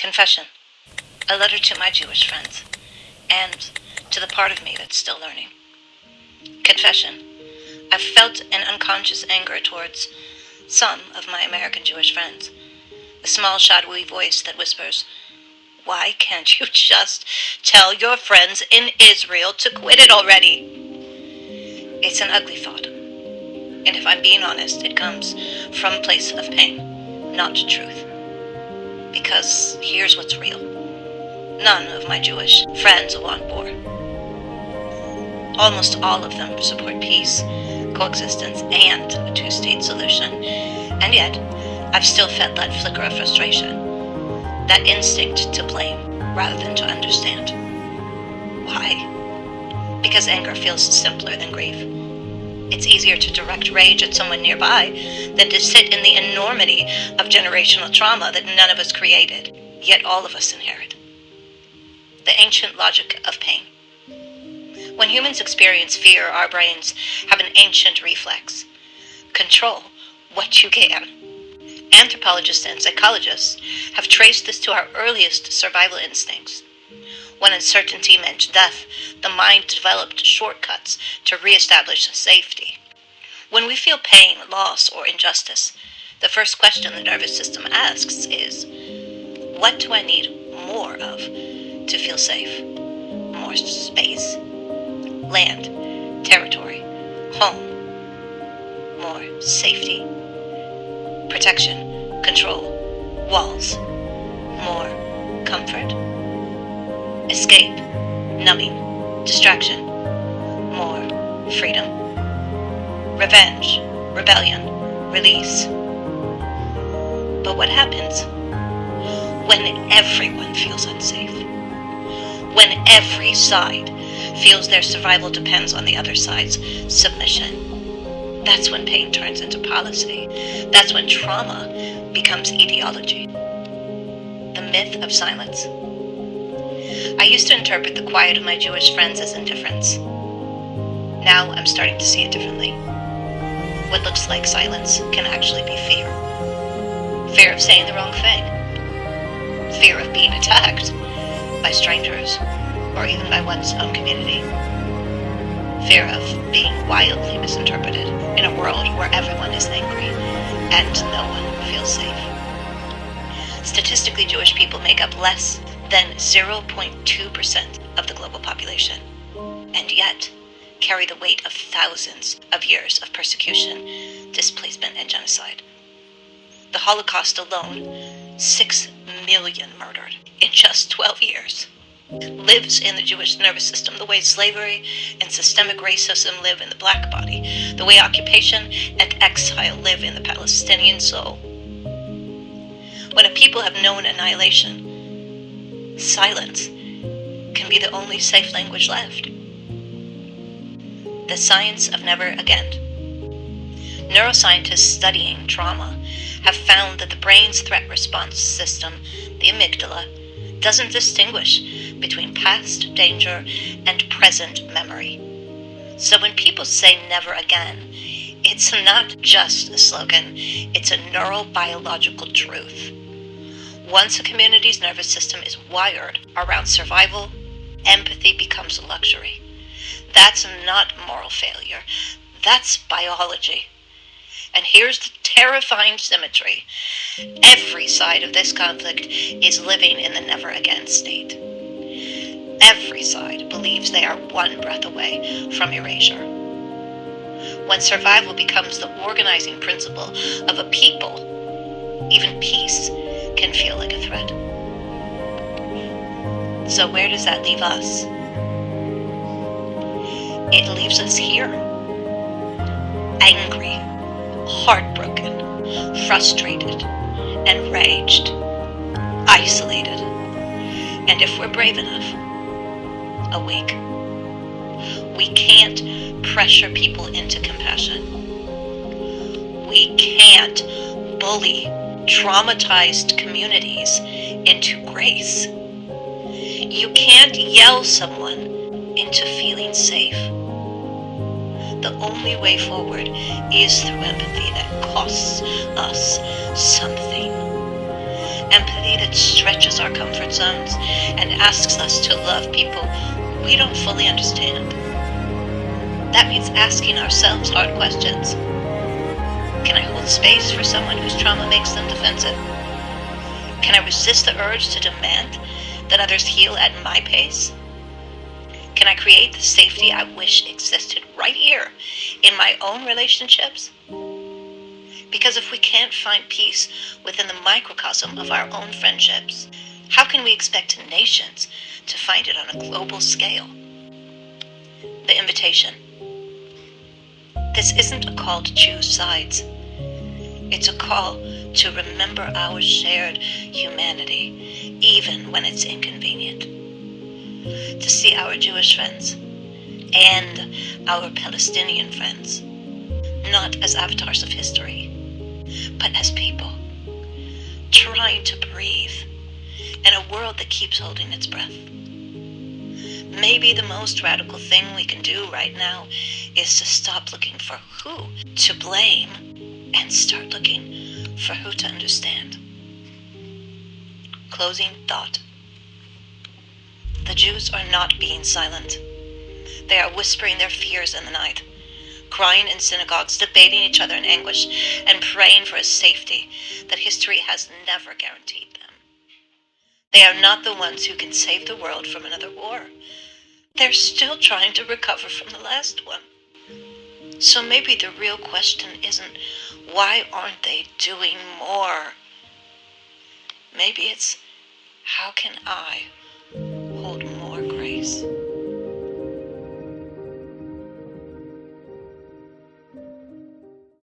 Confession. A letter to my Jewish friends, and to the part of me that's still learning. Confession. I've felt an unconscious anger towards some of my American Jewish friends. A small, shadowy voice that whispers, "Why can't you just tell your friends in Israel to quit it already?" It's an ugly thought. And if I'm being honest, it comes from a place of pain, not truth. Because here's what's real. None of my Jewish friends want war. Almost all of them support peace, coexistence, and a two-state solution. And yet, I've still felt that flicker of frustration, that instinct to blame rather than to understand. Why? Because anger feels simpler than grief. It's easier to direct rage at someone nearby than to sit in the enormity of generational trauma that none of us created, yet all of us inherit. The ancient logic of pain. When humans experience fear, our brains have an ancient reflex. Control what you can. Anthropologists and psychologists have traced this to our earliest survival instincts. When uncertainty meant death, the mind developed shortcuts to reestablish safety. When we feel pain, loss, or injustice, the first question the nervous system asks is, what do I need more of to feel safe? More space, land, territory, home, more safety, protection, control, walls, more comfort, escape, numbing, distraction, more freedom, revenge, rebellion, release. But what happens when everyone feels unsafe? When every side feels their survival depends on the other side's submission? That's when pain turns into policy. That's when trauma becomes ideology. The myth of silence. I used to interpret the quiet of my Jewish friends as indifference. Now I'm starting to see it differently. What looks like silence can actually be fear. Fear of saying the wrong thing. Fear of being attacked by strangers or even by one's own community. Fear of being wildly misinterpreted in a world where everyone is angry and no one feels safe. Statistically, Jewish people make up less than 0.2% of the global population, and yet carry the weight of thousands of years of persecution, displacement, and genocide. The Holocaust alone, 6 million murdered in just 12 years, lives in the Jewish nervous system the way slavery and systemic racism live in the black body, the way occupation and exile live in the Palestinian soul. When a people have known annihilation, silence can be the only safe language left. The science of never again. Neuroscientists studying trauma have found that the brain's threat response system, the amygdala, doesn't distinguish between past danger and present memory. So when people say never again, it's not just a slogan, it's a neurobiological truth. Once a community's nervous system is wired around survival, empathy becomes a luxury. That's not moral failure. That's biology. And here's the terrifying symmetry. Every side of this conflict is living in the never again state. Every side believes they are one breath away from erasure. When survival becomes the organizing principle of a people, even peace can feel like a threat. So where does that leave us? It leaves us here, angry, heartbroken, frustrated, enraged, isolated, and if we're brave enough, awake. We can't pressure people into compassion. We can't bully traumatized communities into grace. You can't yell someone into feeling safe. The only way forward is through empathy that costs us something. Empathy that stretches our comfort zones and asks us to love people we don't fully understand. That means asking ourselves hard questions. Can I hold space for someone whose trauma makes them defensive? Can I resist the urge to demand that others heal at my pace? Can I create the safety I wish existed right here in my own relationships? Because if we can't find peace within the microcosm of our own friendships, how can we expect nations to find it on a global scale? The invitation. This isn't a call to choose sides. It's a call to remember our shared humanity, even when it's inconvenient. To see our Jewish friends and our Palestinian friends not as avatars of history, but as people trying to breathe in a world that keeps holding its breath. Maybe the most radical thing we can do right now is to stop looking for who to blame and start looking for who to understand. Closing thought. The Jews are not being silent. They are whispering their fears in the night, crying in synagogues, debating each other in anguish, and praying for a safety that history has never guaranteed them. They are not the ones who can save the world from another war. They're still trying to recover from the last one. So maybe the real question isn't, why aren't they doing more? Maybe it's, how can I hold more grace?